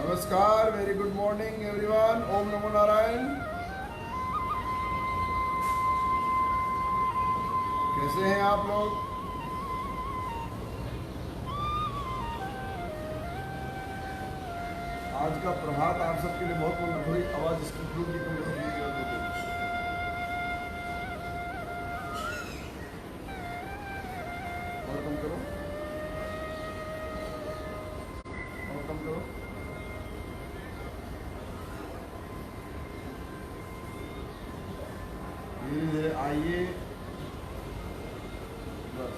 नमस्कार, very good morning everyone. ओम नमो नारायण। कैसे हैं आप लोग? आज का प्रभात आप सबके लिए बहुत मन थोड़ी आवाज इसकी फ्लू की कम करो। और कम करो, और कम करो। धीरे धीरे आइए, बस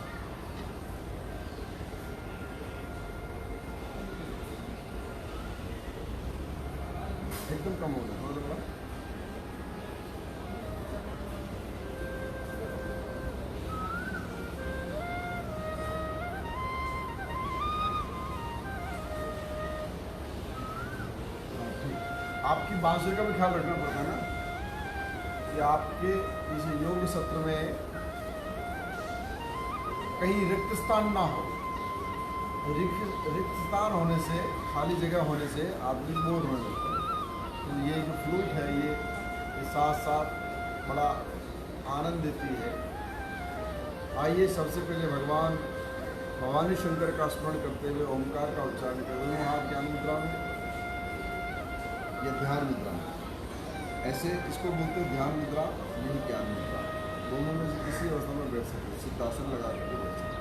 एकदम कम हो गया, थोड़ा थोड़ा। आपकी बांसुरी का भी ख्याल रखना पड़ता है ना कि आपके इस योग सत्र में कहीं रिक्त स्थान ना हो। रिक्त स्थान होने से, खाली जगह होने से आदमी बोर होने लगता है। तो ये जो फ्लूट है ये साथ साथ बड़ा आनंद देती है। आइए सबसे पहले भगवान भवानी शंकर का स्मरण करते हुए ओंकार का उच्चारण करते हुए हाथ ज्ञान मुद्रा में या ध्यान मुद्रा, ऐसे इसको बोलते हैं ध्यान मुद्रा, नहीं ज्ञान मुद्रा। दोनों में से किसी अवस्था में बैठ सकते, सिद्धासन लगा करके बैठ सकते।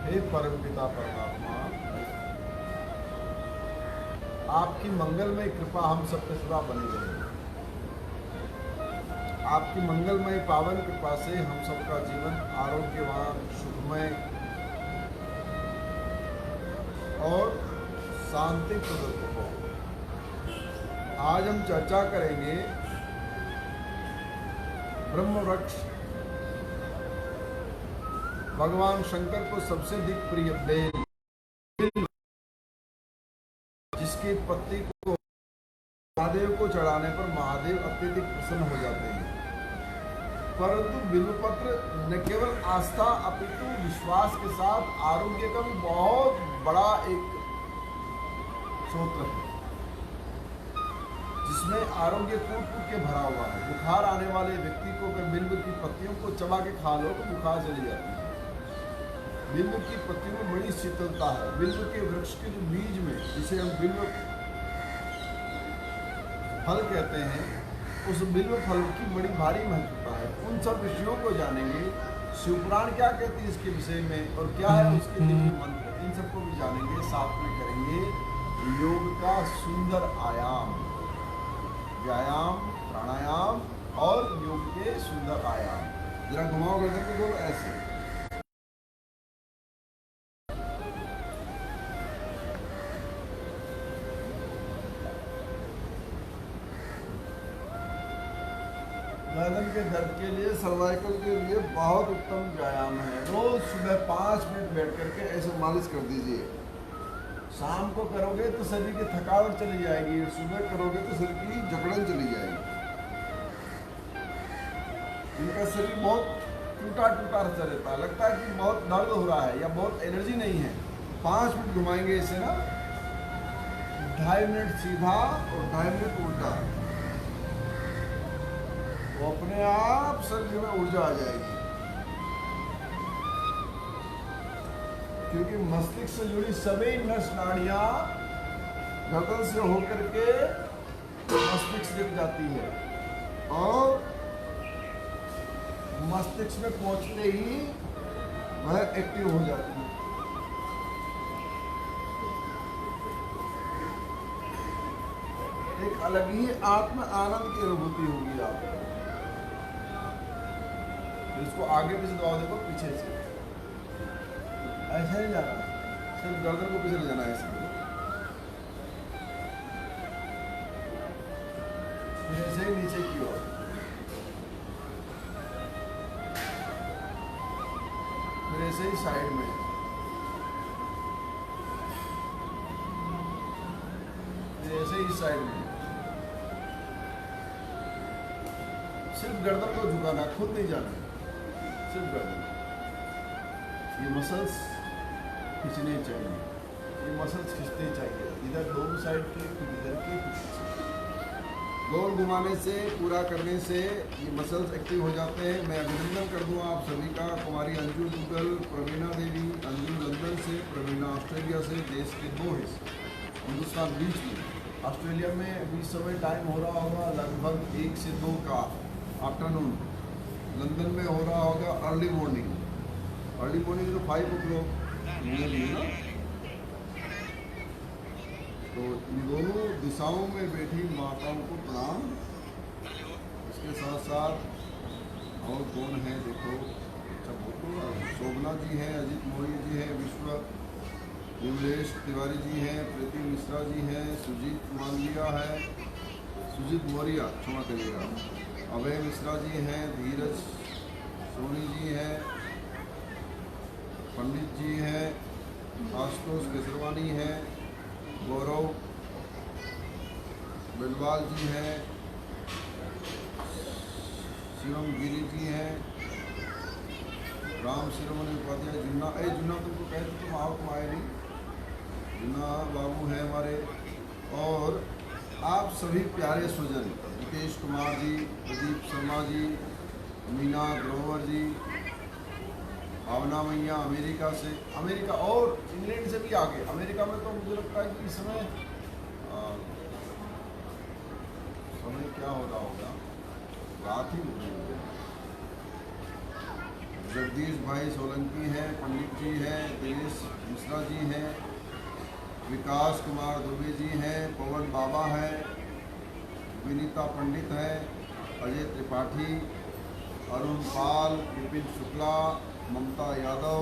हे परमपिता परमात्मा, आपकी मंगलमय कृपा हम सब पे सदा बनी रहे। आपकी मंगलमय पावन कृपा से हम सबका जीवन आरोग्यवान, सुखमय और शांति प्रदत्त हो। आज हम चर्चा करेंगे ब्रह्म वृक्ष, भगवान शंकर को सबसे अधिक प्रिय बेल, जिसकी पत्ती को महादेव को चढ़ाने पर महादेव अत्यधिक प्रसन्न हो जाते हैं। परंतु बिल्वपत्र न केवल आस्था अपितु विश्वास के साथ आरोग्य का भी बहुत बड़ा एक स्रोत है, जिसमें आरोग्य कूट के भरा हुआ है। बुखार आने वाले व्यक्ति को अगर बिल्व की पत्तियों को चबा के खा लो तो बुखार चली जाती है। बिल्व की पत्तियों में बड़ी शीतलता है। बिल्व के वृक्ष के जो बीज में, जिसे हम बिल्व फल कहते हैं, उस बिल्व फल की बड़ी भारी महत्वता है। उन सब विषयों को जानेंगे। शिवपुराण क्या कहती है इसके विषय में और क्या है उसके दिव्य मंत्र, इन सबको भी जानेंगे। साथ में करेंगे योग का सुंदर आयाम, व्यायाम, प्राणायाम और योग के सुंदर आयाम। जरा घुमाओ गर्दन को, बोलो ऐसे। गर्दन के दर्द के लिए, सर्वाइकल के लिए बहुत उत्तम व्यायाम है। रोज सुबह 5 मिनट बैठ करके ऐसे मालिश कर दीजिए। शाम को करोगे तो शरीर की थकावट चली जाएगी, सुबह करोगे तो शरीर की जकड़न चली जाएगी। इनका शरीर बहुत टूटा टूटा सा रहता है, लगता है कि बहुत दर्द हो रहा है या बहुत एनर्जी नहीं है। 5 मिनट घुमाएंगे इसे ना, 2.5 मिनट सीधा और 2.5 मिनट उल्टा, तो अपने आप शरीर में ऊर्जा आ जाएगी। क्योंकि मस्तिष्क से जुड़ी सभी नस नाड़ियां गर्दन से होकर के मस्तिष्क तक जाती है और मस्तिष्क में पहुंचते ही वह एक्टिव हो जाती है। एक अलग ही आत्म आनंद की अनुभूति होगी आपको। इसको आगे पीछे दबाव, देखो पीछे से ऐसे नहीं जाना, सिर्फ गर्दन को पीछे ले जाना है ऐसे। फिर ऐसे ही नीचे की ओर, फिर ऐसे ही साइड में, फिर ऐसे ही साइड में। सिर्फ गर्दन को झुकाना, खुद नहीं जाना, सिर्फ गर्दन। ये मसल्स खींचने चाहिए, ये मसल्स खींचने चाहिए, इधर दोनों साइड के, फिर इधर के, गोल घुमाने से, पूरा करने से ये मसल्स एक्टिव हो जाते हैं। मैं अभिनंदन कर दूं आप सभी का। कुमारी अंजू दुग्गल, प्रवीणा देवी, अंजू लंदन से, प्रवीणा ऑस्ट्रेलिया से, देश के 2 हिस्से, हिंदुस्तान बीच में। ऑस्ट्रेलिया में अभी समय टाइम हो रहा होगा लगभग 1 से 2 का आफ्टरनून। लंदन में हो रहा होगा अर्ली मॉर्निंग तो 5 o'clock ना। तो इन दोनों दिशाओं में बैठी माताओं को प्रणाम। इसके साथ साथ और कौन है देखो, शोभना जी हैं, अजीत मौर्य जी हैं, विश्व विमलेश तिवारी जी हैं, प्रीति मिश्रा जी हैं, सुजीत मालविया है, सुजीत मौर्य क्षमा करिएगा, अभय मिश्रा जी हैं, धीरज सोनी जी हैं, पंडित जी हैं, आशुतोष केसरवानी हैं, गौरव बिलवाल जी हैं, शिवम गिरी जी हैं, राम शिरोमणि उपाध्याय, जुन्ना तुमको कहते तुम आओ, तुम आए नहीं, जुन्ना बाबू हैं हमारे। और आप सभी प्यारे स्वजन, मुकेश कुमार जी, प्रदीप शर्मा जी, मीना ग्रोवर जी, भावना मैया अमेरिका से, अमेरिका और इंग्लैंड से भी आगे। अमेरिका में तो मुझे लगता है कि इस समय क्या हो रहा होगा, रात ही हो रही है। जगदीश भाई सोलंकी हैं, पंडित जी हैं, दिनेश मिश्रा जी हैं, विकास कुमार दुबे जी हैं, पवन बाबा हैं, विनीता पंडित हैं, अजय त्रिपाठी, अरुण पाल, विपिन शुक्ला, ममता यादव,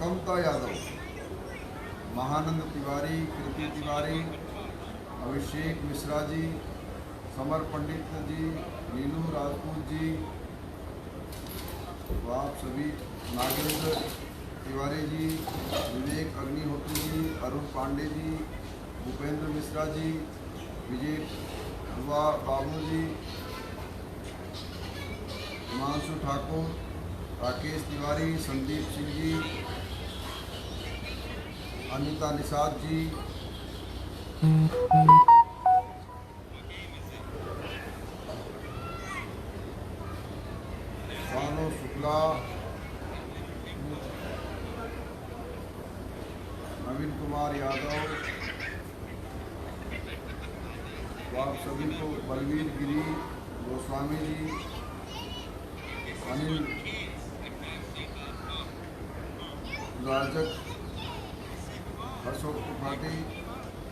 कमता यादव, महानंद तिवारी, कृति तिवारी, अभिषेक मिश्रा जी, समर पंडित जी, नीलू राजपूत जी, तो आप सभी, नागेंद्र तिवारी जी, विवेक अग्निहोत्री जी, अरुण पांडे जी, भूपेंद्र मिश्रा जी, विजय बाबू जी, हिमांशु ठाकुर, राकेश तिवारी, संदीप सिंह जी, अनिता निषाद जी, सानो शुक्ला, नवीन कुमार यादव, तो आप सभी को, बलवीर गिरी गोस्वामी जी, अनिल राजक, अशोक त्रिपाठी,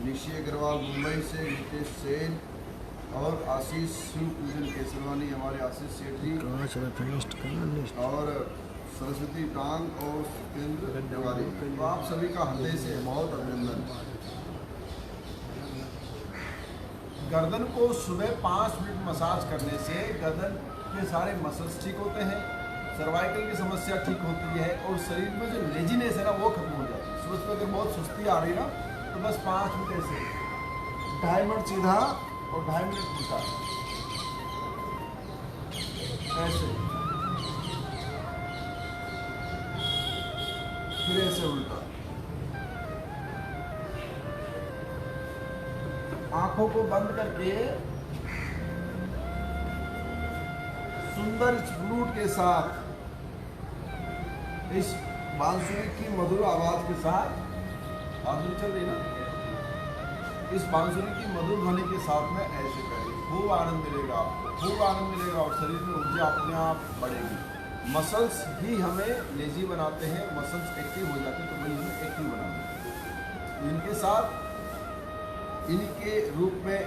निशी अग्रवाल मुंबई से, नितेश सेन और आशीष शिव पूजन केसरवानी, हमारे आशीष सेठ जी, और सरस्वती टांग और सत्येंद्र तिवारी। तो आप सभी का हृदय से बहुत अभिनंदन। गर्दन को सुबह 5 मिनट मसाज करने से गर्दन के सारे मसल्स ठीक होते हैं, सर्वाइकल की समस्या ठीक होती है और शरीर में जो लेजीनेस है ना वो खत्म हो जाती है। सुबह अगर बहुत सुस्ती आ रही ना तो बस 5 मिनट ऐसे, 2.5 मिनट सीधा और 2.5 मिनट उल्टा, ऐसे, फिर ऐसे उल्टा, आंखों को बंद करके सुंदर फ्लूट के साथ, इस बांसुरी की मधुर आवाज के साथ, बांसुरी चल रही ना, इस बांसुरी की मधुर ध्वनि के साथ में ऐसे करें, खूब आनंद मिलेगा आपको, खूब आनंद मिलेगा और शरीर में ऊर्जा अपने आप बढ़ेगी। मसल्स ही हमें लेजी बनाते हैं, मसल्स एक्टिव हो जाते हैं तो वही हमें एक्टिव बनाते हैं। तो इनके साथ इनके रूप में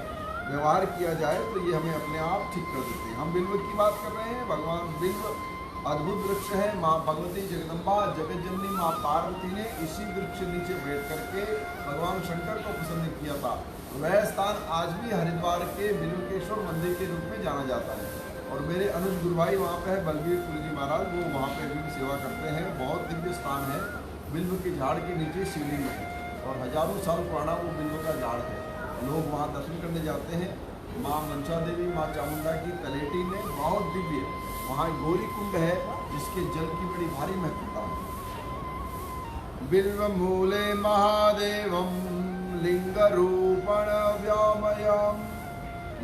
व्यवहार किया जाए तो ये हमें अपने आप ठीक कर देते हैं। हम बिल्व की बात कर रहे हैं। भगवान बिल्व अद्भुत वृक्ष है। माँ भगवती जगदम्बा जगत जननी माँ पार्वती ने इसी वृक्ष नीचे बैठ करके भगवान शंकर को प्रसन्न किया था। वह स्थान आज भी हरिद्वार के बिल्वकेश्वर मंदिर के रूप में जाना जाता है और मेरे अनुज गुरु भाई वहाँ पे है, बलबीर पुरी जी महाराज, वो वहाँ पे भी सेवा करते हैं। बहुत दिव्य स्थान है। बिल्व के झाड़ के नीचे शिवलिंग है और हजारों साल पुराना वो बिल्व का झाड़ है। लोग वहाँ दर्शन करने जाते हैं। माँ मनसा देवी, माँ चामुंडा की तलेटी में बहुत दिव्य है। वहाँ गौरी कुंड है जिसके जल की बड़ी भारी महत्वता है। बिल्व मूले महादेवम लिंग रूपण व्योमयम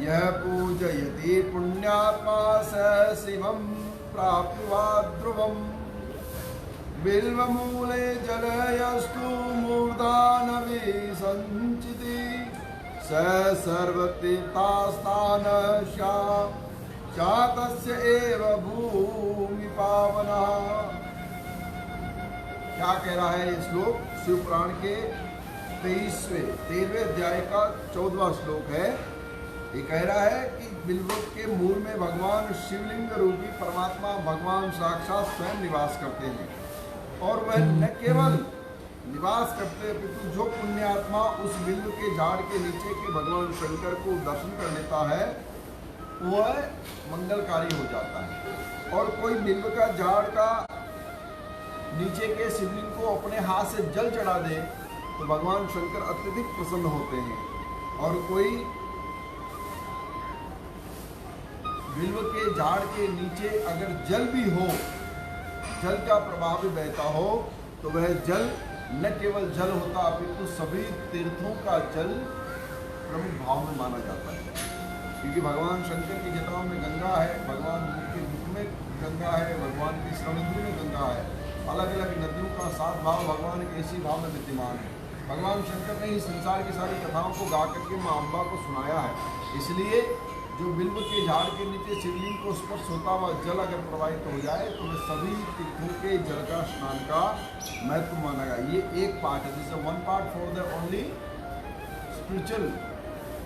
यह पूजयति पुण्यात्मा स शिवम प्राप्त्वा ध्रुवम। बिल्व मूले जलयस्तु मूर्धानवि संचिति स सर्वतीर्थास्थान शातस्य एव भूमि पावना। क्या कह रहा है ये श्लोक? शिव पुराण के 13वें अध्याय का 14वां श्लोक है। ये कह रहा है कि बिल्व के मूल में भगवान शिवलिंग रूपी परमात्मा भगवान साक्षात स्वयं निवास करते हैं और वह न केवल निवास करते हैं अपितु जो पुण्यात्मा उस बिल्व के झाड़ के नीचे के भगवान शंकर को दर्शन कर लेता है वह मंगलकारी हो जाता है। और कोई बिल्व का झाड़ का नीचे के शिवलिंग को अपने हाथ से जल चढ़ा दे तो भगवान शंकर अत्यधिक प्रसन्न होते हैं। और कोई बिल्व के झाड़ के नीचे अगर जल भी हो, जल का प्रवाह भी बहता हो तो वह जल न केवल जल होता अपितु सभी तीर्थों का जल प्रमुख भाव में माना जाता है। क्योंकि भगवान शंकर की जटाओं में गंगा है, भगवान के मुख में गंगा है, भगवान की श्रवणेंद्रिय में गंगा है। अलग अलग नदियों का सात भाव भगवान के इसी भाव में विद्यमान है। भगवान शंकर ने ही संसार की सारी कथाओं को गा करके माँ अम्बा को सुनाया है। इसलिए जो बिल्व के झाड़ के नीचे शिवलिंग को स्पर्श होता हुआ जल अगर प्रवाहित हो जाए तो वह सभी तीर्थों के जल का स्नान का महत्व माना गया। ये एक पार्ट है, जैसे one part for the only spiritual,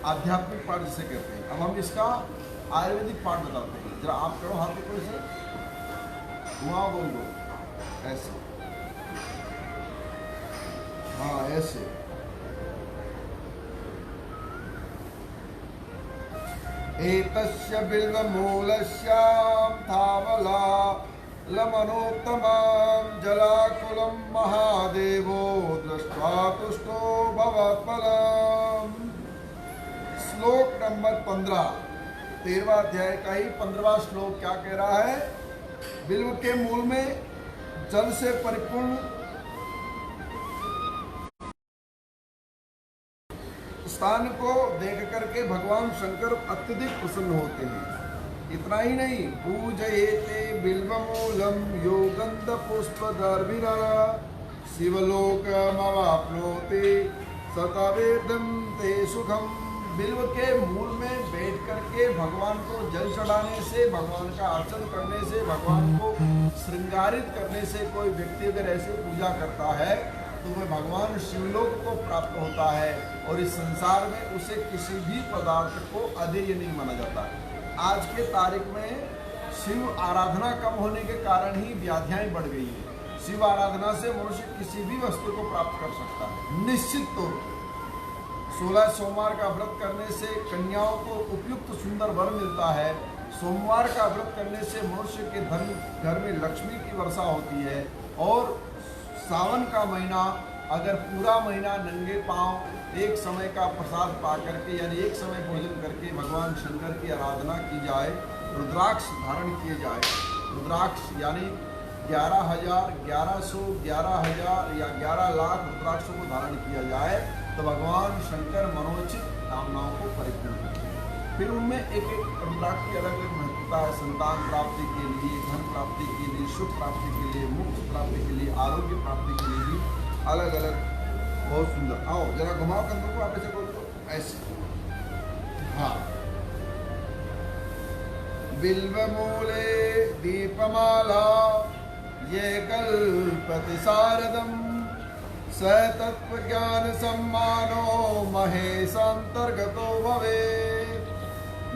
आध्यात्मिक पार्ट जिसे कहते हैं। अब हम इसका आयुर्वेदिक पार्ट बताते हैं। जरा आप करो हाथ को ऐसे, वहाँ बोल दो ऐसे, हाँ ऐसे। एतस्य बिल्वमूलस्य धावला लमनोत्तमं जलाकुलं महादेवो दृष्ट्वा तुष्टो भवत्फलम्। श्लोक नंबर 15, 13वां अध्याय का ही 15वां श्लोक क्या कह रहा है? बिल्व के मूल में जल से परिपूर्ण स्थान को देख करके भगवान शंकर अत्यधिक प्रसन्न होते हैं। इतना ही नहीं, पूजयेते बिल्वमूलम योगंध पुष्पदर्भिना शिवलोकमवाप्नोति सतवेदं ते सुखम। बिल्व के मूल में बैठ करके भगवान को जल चढ़ाने से, भगवान का अर्चन करने से, भगवान को श्रृंगारित करने से कोई व्यक्ति अगर ऐसे पूजा करता है तो वह भगवान शिवलोक को प्राप्त होता है और इस संसार में उसे किसी भी पदार्थ को अधेय नहीं माना जाता। आज के तारीख में शिव आराधना कम होने के कारण ही व्याधियां बढ़ गई है। शिव आराधना से मनुष्य किसी भी वस्तु को प्राप्त कर सकता है निश्चित तौर पर। 16 सोमवार का व्रत करने से कन्याओं को उपयुक्त सुंदर वर मिलता है। सोमवार का व्रत करने से मनुष्य के धन घर में लक्ष्मी की वर्षा होती है। और सावन का महीना अगर पूरा महीना नंगे पांव एक समय का प्रसाद पा करके यानी एक समय भोजन करके भगवान शंकर की आराधना की जाए, रुद्राक्ष धारण किए जाए, रुद्राक्ष यानी 11,000, 1100, 11,000 या 11 लाख रुद्राक्षों को धारण किया जाए तो भगवान शंकर मनोचित कामनाओं को परिपूर्ण करते हैं। फिर उनमें एक एक रुद्राक्ष की अलग अलग महत्वता है। संतान प्राप्ति के लिए, धन प्राप्ति के लिए, सुख प्राप्ति के लिए, मोक्ष प्राप्ति के लिए, आरोग्य प्राप्ति के लिए भी अलग अलग बहुत सुंदर। आओ जरा घुमाओ कंधों को, आप ऐसे बोल दो ऐसे। हाँ, बिल्व मूले दीपमाला ये कल्पति शारदम स तत्व ज्ञान सम्मानो महेशांतर्गतो भवे।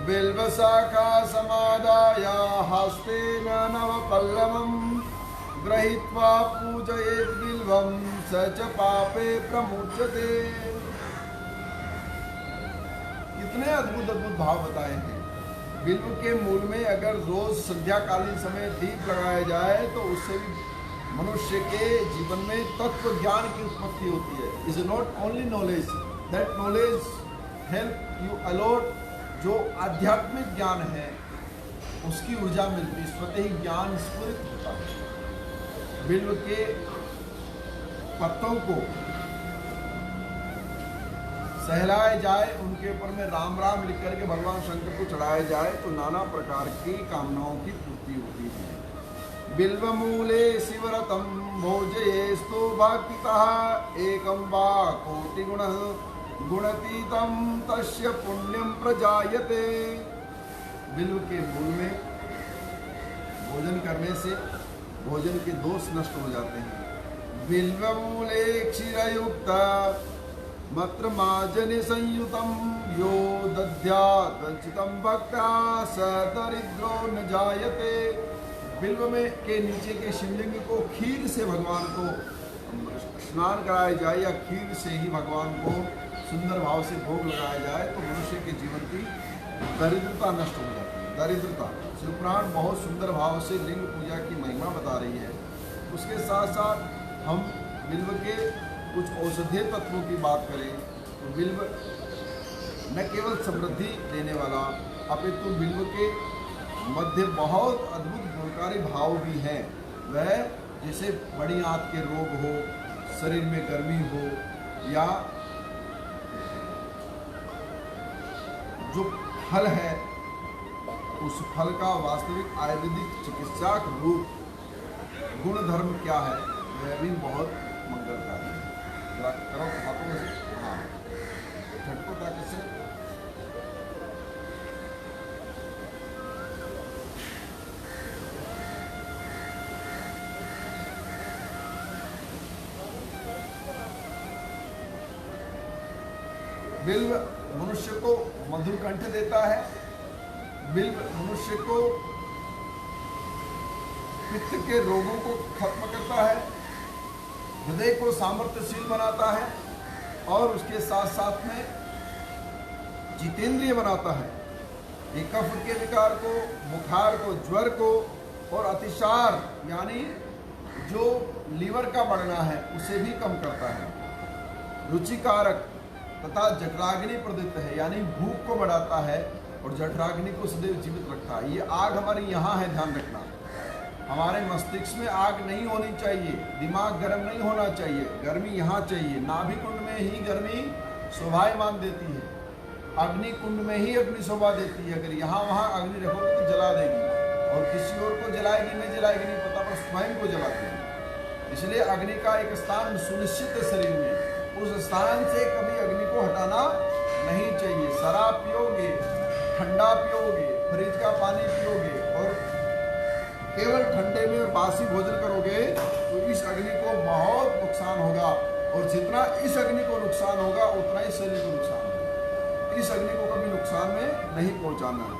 बिल्व शाखा समादाय हस्तेन नव पल्लवम गृहीत्वा पूजयेत् बिल्वं स च पापे प्रमुच्यते। कितने अद्भुत अद्भुत भाव बताए हैं। बिल्व के मूल में अगर रोज संध्याकालीन समय दीप लगाया जाए तो उससे भी मनुष्य के जीवन में तत्व ज्ञान की उत्पत्ति होती है। Is not only knowledge, that knowledge help you a lot. जो आध्यात्मिक ज्ञान है उसकी ऊर्जा मिलती है, स्वतः ही ज्ञान स्फुरित होता है। बिल्व के पत्तों को सहलाया जाए, उनके ऊपर में राम राम लिख करके भगवान शंकर को चढ़ाया जाए तो नाना प्रकार की कामनाओं की पूर्ति होती है। बिल्व मूले शिवरतम भोजयेस्तु भक्तितः एकं वा कोटि गुण गुणतीतम तस्य पुण्यम प्रजायते। बिल्व के मूल में भोजन करने से भोजन के दोष नष्ट हो जाते हैं। बिल्व मूले क्षीरयुक्त मत्र माजने संयुतम यो दध्यात् वंचितम भक्ता स दरिद्रो न जायते। बिल्व में के नीचे के शिवलिंग को खीर से भगवान को स्नान कराया जाए या खीर से ही भगवान को सुंदर भाव से भोग लगाया जाए तो मनुष्य के जीवन की दरिद्रता नष्ट हो जाती है। दरिद्रता शिवपुराण बहुत सुंदर भाव से लिंग पूजा की महिमा बता रही है। उसके साथ साथ हम बिल्व के कुछ औषधीय तत्वों की बात करें तो बिल्व न केवल समृद्धि देने वाला अपितु बिल्व के मध्य बहुत अद्भुत गुणकारी भाव भी हैं। वह जैसे बड़ी आंत के रोग हो, शरीर में गर्मी हो या जो फल है उस फल का वास्तविक आयुर्वेदिक चिकित्सा रूप गुण धर्म क्या है वह भी बहुत मंगलकारी है। करो हाथों में से, हाँ झटको ताकि से बिल्व मनुष्य को मधुर कंठ देता है। बिल्व मनुष्य को पित्त के रोगों को खत्म करता है, हृदय को सामर्थ्यशील बनाता है और उसके साथ साथ में जितेंद्रिय बनाता है। ये कफ के विकार को, बुखार को, ज्वर को और अतिसार यानी जो लीवर का बढ़ना है उसे भी कम करता है। रुचिकारक तथा जठराग्नि प्रदीप्त है यानी भूख को बढ़ाता है और जठराग्नि को सदैव जीवित रखता है। ये आग हमारी यहाँ है, ध्यान रखना। हमारे मस्तिष्क में आग नहीं होनी चाहिए, दिमाग गर्म नहीं होना चाहिए, गर्मी यहाँ चाहिए। नाभि कुंड में ही गर्मी शोभायमान देती है, अग्नि कुंड में ही अग्नि शोभा देती है। अगर यहाँ वहाँ अग्नि रखोगे तो जला देगी और किसी और को जलाएगी नहीं जलाएगी नहीं पता, पर स्वयं को जला देगी। इसलिए अग्नि का एक स्थान सुनिश्चित है शरीर में, उस स्थान से कभी अग्नि को हटाना नहीं चाहिए। शराब पियोगे, ठंडा पियोगे, फ्रिज का पानी पियोगे और केवल ठंडे में और बासी भोजन करोगे तो इस अग्नि को बहुत नुकसान होगा और जितना इस अग्नि को नुकसान होगा उतना ही शरीर को नुकसान होगा। इस अग्नि को कभी नुकसान में नहीं पहुंचाना है,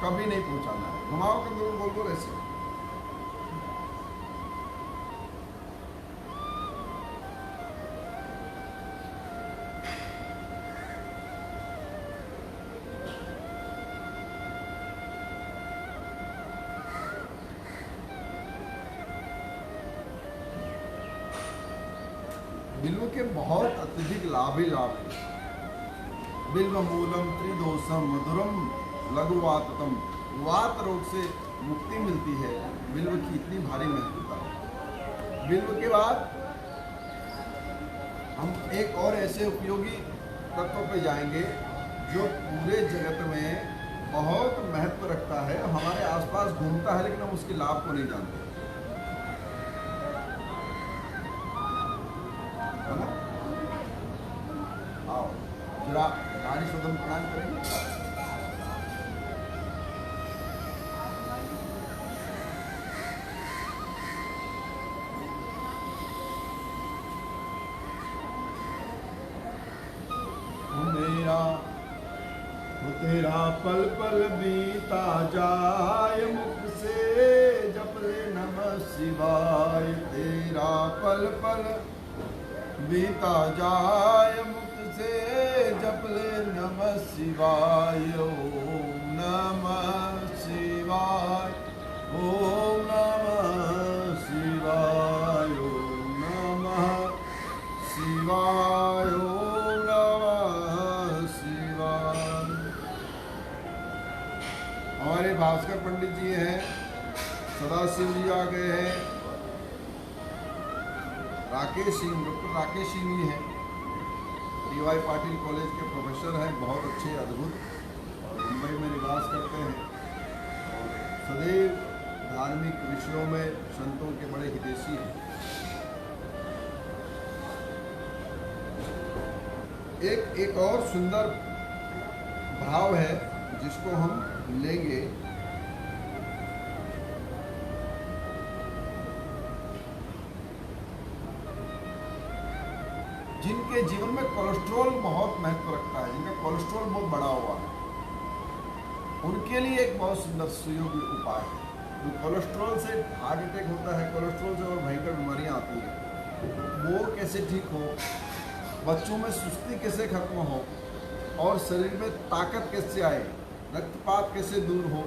कभी नहीं पहुंचाना है। घुमाओ कंधों को, बोल दो ऐसे। बिल्व के बहुत अत्यधिक लाभ ही लाभ है। बिल्व मूलम त्रिदोषम मधुरम लघुवातम, वात रोग से मुक्ति मिलती है। बिल्व की इतनी भारी महत्वता है। बिल्व के बाद हम एक और ऐसे उपयोगी तत्व पे जाएंगे जो पूरे जगत में बहुत महत्व रखता है, हमारे आसपास घूमता है, लेकिन हम उसके लाभ को नहीं जानते, है ना? आओ जरा नारी सदन प्रणाम करेंगे। तेरा पल पल बीता जाए मुख से जप ले नमः शिवाय, तेरा पल पल बीता जाए मुख से जप ले नमः शिवाय, ओम नमः शिवाय, ओम नमः शिवाय, ओम नमः शिवाय, ओम नमः शिवाय। हमारे भास्कर पंडित जी हैं, सदाशिव जी आ गए हैं, राकेश सिंह, डॉक्टर राकेश सिंह जी हैं, डी.वाई. पाटिल कॉलेज के प्रोफेसर हैं, बहुत अच्छे अद्भुत, और मुंबई में निवास करते हैं और सदैव धार्मिक विषयों में संतों के बड़े हितैषी हैं। एक और सुंदर भाव है जिसको हम लेंगे। जिनके जीवन में कोलेस्ट्रॉल बहुत महत्व रखता है, जिनका कोलेस्ट्रॉल बहुत बढ़ा हुआ है, उनके लिए एक बहुत सुंदर सुयोग्य उपाय है। तो कोलेस्ट्रॉल से हार्ट अटैक होता है, कोलेस्ट्रॉल से और भयंकर बीमारियां आती हैं, वो कैसे ठीक हो, बच्चों में सुस्ती कैसे खत्म हो, और शरीर में ताकत कैसे आए, रक्तपात कैसे दूर हो,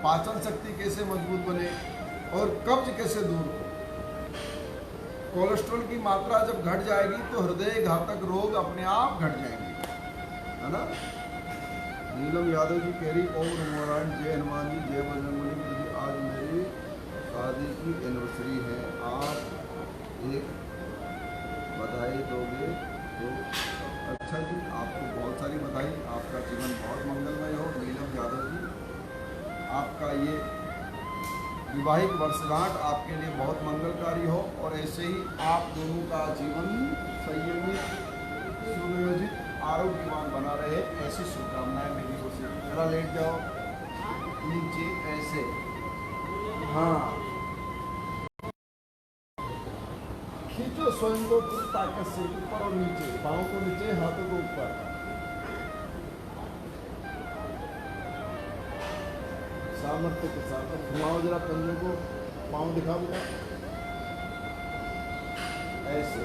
पाचन शक्ति कैसे मजबूत बने, और कब्ज कैसे दूर हो। कोलेस्ट्रॉल की मात्रा जब घट जाएगी तो हृदय घातक रोग अपने आप घट जाएंगे, है ना? नीलम यादव जी कह रही ओम नारायण, जय हनुमान जी, जय बजरंगबली जी, आज मेरी शादी की एनिवर्सरी है, आप एक बधाई दोगे तो अच्छा जी, आपको बहुत सारी बधाई, आपका जीवन बहुत मंगलमय हो। नीलम यादव जी, आपका ये विवाहिक वर्षगांठ आपके लिए बहुत मंगलकारी हो, और ऐसे ही आप दोनों का जीवन संयमित, सुनियोजित, आरोग्यवान बना रहे, ऐसी शुभकामनाएं मेरी ओर से। जरा लेट जाओ नीचे ऐसे, हाँ, खींचो स्वयं को पूरी ताकत से ऊपर और नीचे, पाँव को नीचे, हाथों को ऊपर, सामर्थ्य के साथ घुमाओ जरा पंजों को, पाँव दिखाओ बेटा, ऐसे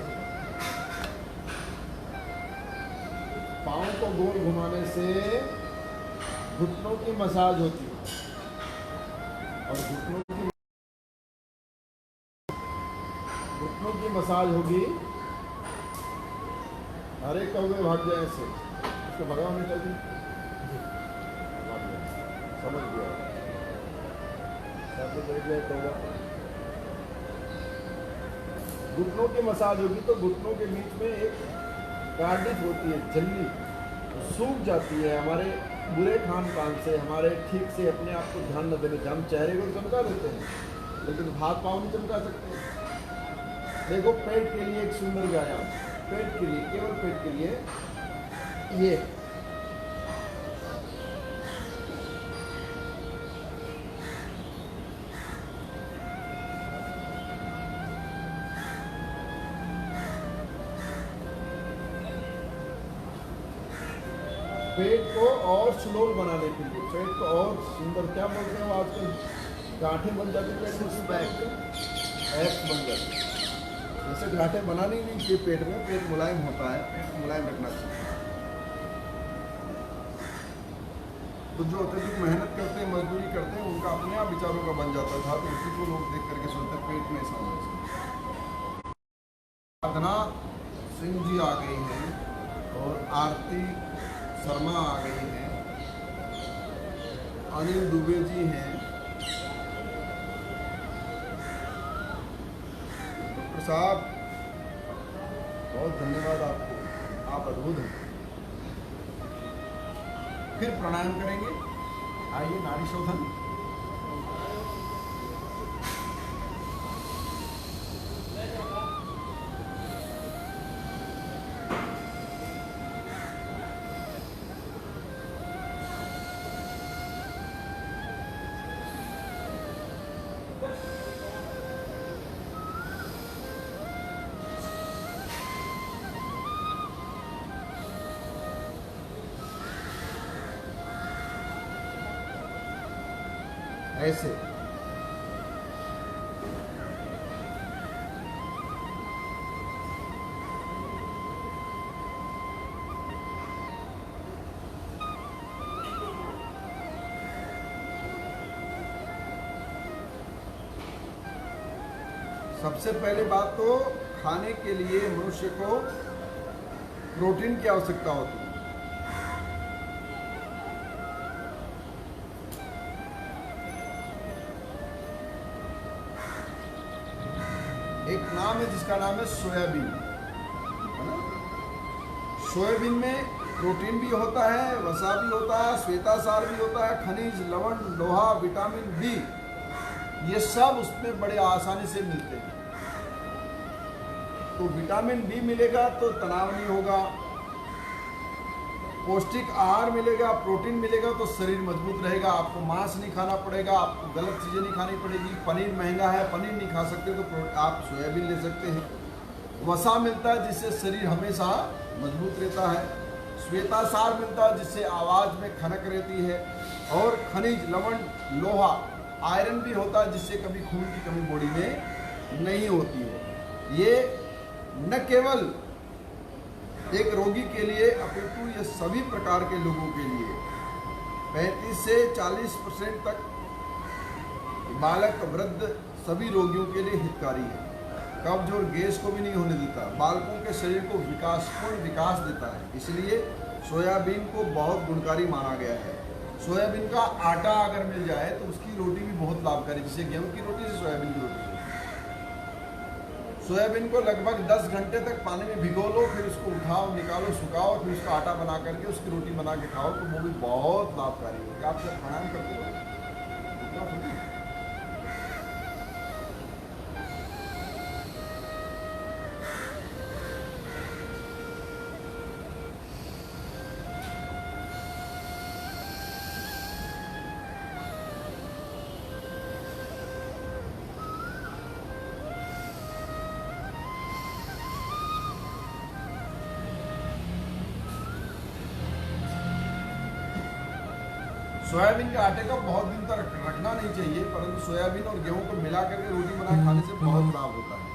पाँव को गोल घुमाने से घुटनों की मसाज होती है, और घुटनों की मसाज होगी। अरे कौवे भाग जाए ऐसे, उसको भगाओ नहीं चलती, समझ गया, घुटनों की मसाज होगी तो घुटनों के बीच में एक कार्डिट होती है, झिल्ली सूख जाती है हमारे बुरे खान पान से, हमारे ठीक से अपने आप को ध्यान न देने से। हम चेहरे को चमका देते हैं लेकिन हाथ पाँव नहीं चमका सकते। देखो पेट के लिए एक सुंदर व्यायाम, पेट के लिए, केवल पेट के लिए ये पेट को और स्लोल बनाने के लिए, पेट को और सुंदर, क्या बोलते हैं आजकल, गांठें बन जाती है, एक्स बन जाती है। जैसे गांठें बनानी नहीं चाहिए पेट में, पेट मुलायम होता है, पेट मुलायम रखना चाहिए। तो जो अत्यधिक मेहनत करते हैं, मजदूरी करते हैं, उनका अपने आप विचारों का बन जाता था, तो उसी को लोग देख करके सोचते हैं पेट में ऐसा होना चाहिए। साधना सिंह जी आ गई हैं और आरती शर्मा आ गई हैं, अनिल दुबे जी हैं, डॉक्टर साहब बहुत धन्यवाद आपको, आप अद्भुत हैं। फिर प्राणायाम करेंगे। आइए नाड़ी शोधन। ऐसे सबसे पहले बात तो खाने के लिए मनुष्य को प्रोटीन की आवश्यकता होती है। एक नाम है जिसका नाम है सोयाबीन, है ना। सोयाबीन में प्रोटीन भी होता है, वसा भी होता है, श्वेतासार भी होता है, खनिज, लवण, लोहा, विटामिन बी, ये सब उसमें बड़े आसानी से मिलते हैं। तो विटामिन बी मिलेगा तो तनाव नहीं होगा, पौष्टिक आहार मिलेगा, प्रोटीन मिलेगा तो शरीर मजबूत रहेगा। आपको मांस नहीं खाना पड़ेगा, आपको गलत चीज़ें नहीं खानी पड़ेगी। पनीर महंगा है, पनीर नहीं खा सकते तो आप सोयाबीन ले सकते हैं। वसा मिलता है जिससे शरीर हमेशा मजबूत रहता है। श्वेतासार मिलता है जिससे आवाज़ में खनक रहती है। और खनिज, लवण, लोहा, आयरन भी होता है जिससे कभी खून की कमी बॉडी में नहीं होती है। ये न केवल एक रोगी के लिए अपितु ये सभी प्रकार के लोगों के लिए 35 से 40% तक बालक, वृद्ध सभी रोगियों के लिए हितकारी है। कब्ज और गैस को भी नहीं होने देता, बालकों के शरीर को पूर्ण विकास देता है। इसलिए सोयाबीन को बहुत गुणकारी माना गया है। सोयाबीन का आटा अगर मिल जाए तो उसकी रोटी भी बहुत लाभकारी, जैसे गेहूं की रोटी से सोयाबीन की रोटी। सोयाबीन को लगभग 10 घंटे तक पानी में भिगो लो, फिर उसको उठाओ, निकालो, सुखाओ, फिर उसका आटा बना करके उसकी रोटी बना के खाओ तो वो भी बहुत लाभकारी है। आप जब प्राणायाम करते हो उतना थोड़ी। सोयाबीन के आटे को बहुत दिन तक रखना नहीं चाहिए, परंतु सोयाबीन और गेहूं को मिला करके रोटी बना खाने से बहुत लाभ होता है।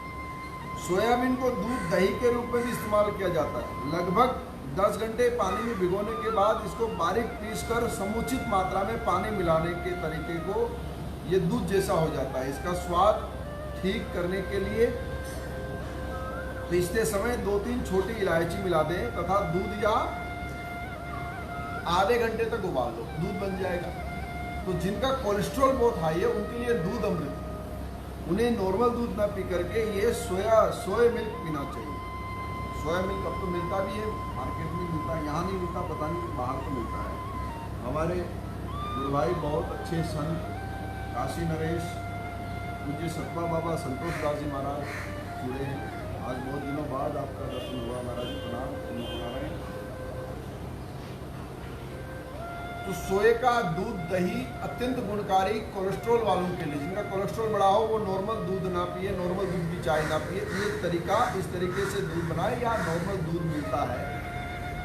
सोयाबीन को दूध, दही के रूप में भी इस्तेमाल किया जाता है। लगभग 10 घंटे पानी में भिगोने के बाद इसको बारीक पीसकर समुचित मात्रा में पानी मिलाने के तरीके को ये दूध जैसा हो जाता है। इसका स्वाद ठीक करने के लिए पीसते समय 2-3 छोटी इलायची मिला दें तथा दूध या आधे घंटे तक उबाल लो, दूध बन जाएगा। तो जिनका कोलेस्ट्रॉल बहुत हाई है उनके लिए दूध अमृत, उन्हें नॉर्मल दूध ना पी करके ये सोया मिल्क पीना चाहिए। सोया मिल्क अब तो मिलता भी है, मार्केट में मिलता है, यहाँ नहीं मिलता, पता नहीं बाहर तो मिलता है। हमारे गुरु भाई बहुत अच्छे संत काशी नरेश पूज्य सतपा बाबा संतोष दास जी महाराज जुड़े हैं। आज बहुत दिनों बाद आपका दर्शन हुआ महाराज जी, प्रणाम। तो सोए का दूध, दही अत्यंत गुणकारी कोलेस्ट्रॉल वालों के लिए, जिनका कोलेस्ट्रॉल बढ़ा हो वो नॉर्मल दूध ना पिए, नॉर्मल दूध की चाय ना पिए। ये तरीका, इस तरीके से दूध बनाए या नॉर्मल दूध मिलता है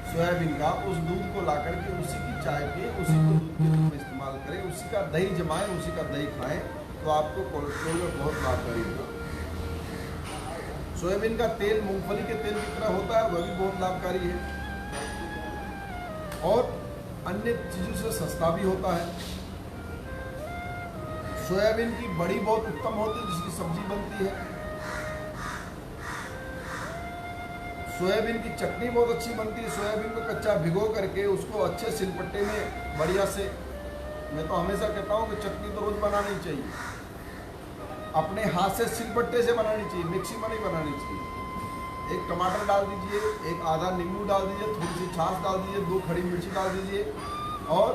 सोयाबीन का, उस दूध को ला करके उसी की चाय पिए, उसी को दूध के रूप में इस्तेमाल करें, उसी का दही जमाएं, उसी का दही खाएं तो आपको कोलेस्ट्रॉल में बहुत लाभकारी होगा। सोयाबीन का तेल मूंगफली के तेल की तरह होता है, वह भी बहुत लाभकारी है और अन्य चीज़ों से सस्ता भी होता है। सोयाबीन की बड़ी बहुत उत्तम होती है जिसकी सब्जी बनती है। सोयाबीन की चटनी बहुत अच्छी बनती है। सोयाबीन को कच्चा भिगो करके उसको अच्छे सिलपट्टे में बढ़िया से, मैं तो हमेशा कहता हूँ कि चटनी तो रोज बनानी चाहिए, अपने हाथ से सिलपट्टे से बनानी चाहिए, मिक्सी में नहीं बनानी चाहिए। एक टमाटर डाल दीजिए, एक आधा नींबू डाल दीजिए, थोड़ी सी छाछ डाल दीजिए, 2 खड़ी मिर्ची डाल दीजिए और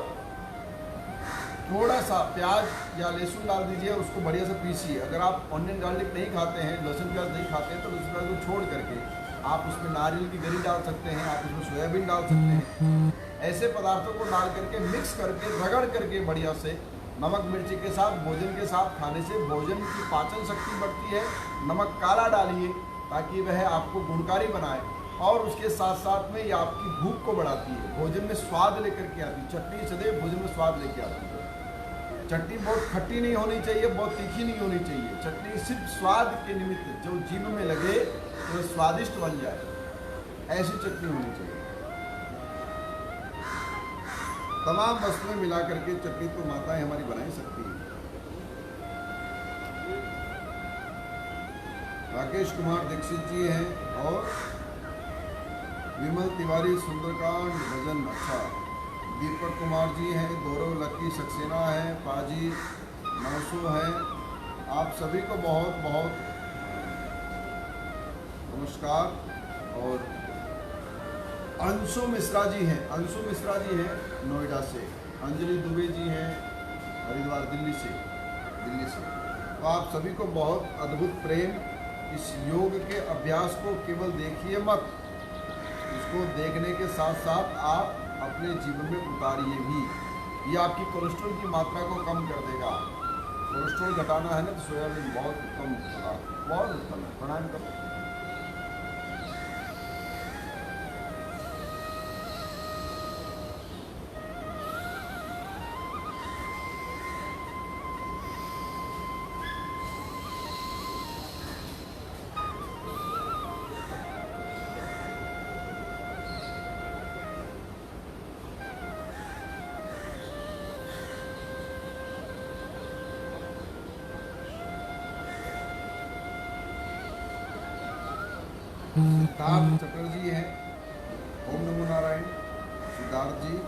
थोड़ा सा प्याज या लहसुन डाल दीजिए, उसको बढ़िया से पीसिए। अगर आप ऑनियन गार्लिक नहीं खाते हैं, लहसुन प्याज नहीं खाते हैं, तो लहसुन प्याज को छोड़ करके आप उसमें नारियल की गरी डाल सकते हैं, आप उसमें सोयाबीन डाल सकते हैं। ऐसे पदार्थों को डाल करके मिक्स करके रगड़ करके बढ़िया से नमक मिर्ची के साथ भोजन के साथ खाने से भोजन की पाचन शक्ति बढ़ती है। नमक काला डालिए ताकि वह आपको गुणकारी बनाए और उसके साथ साथ में ये आपकी भूख को बढ़ाती है, भोजन में स्वाद लेकर के आती है। चटनी सदैव भोजन में स्वाद लेके आती है। चटनी बहुत खट्टी नहीं होनी चाहिए, बहुत तीखी नहीं होनी चाहिए। चटनी सिर्फ स्वाद के निमित्त जो जीभ में लगे तो स्वादिष्ट बन जाए, ऐसी चटनी होनी चाहिए। तमाम वस्तुएं मिला करके चटनी तो माताएं हमारी बना ही सकती है। राकेश कुमार दीक्षित जी हैं और विमल तिवारी सुंदरकांड भजन अच्छा। दीपक कुमार जी हैं, गौरव लक्की सक्सेना है, पाजी नौसो हैं। आप सभी को बहुत बहुत नमस्कार। और अंशु मिश्रा जी हैं, अंशु मिश्रा जी हैं नोएडा से, अंजलि दुबे जी हैं हरिद्वार दिल्ली से। तो आप सभी को बहुत अद्भुत प्रेम। इस योग के अभ्यास को केवल देखिए मत, इसको देखने के साथ साथ आप अपने जीवन में उतारिए भी। ये आपकी कोलेस्ट्रॉल की मात्रा को कम कर देगा। कोलेस्ट्रॉल घटाना है ना तो सोयाबीन बहुत उत्तम पदार्थ, बहुत उत्तम है। प्राणायाम करो। सिद्धार्थ चटर्जी हैं, ओम नमो नारायण सिद्धार्थ जी।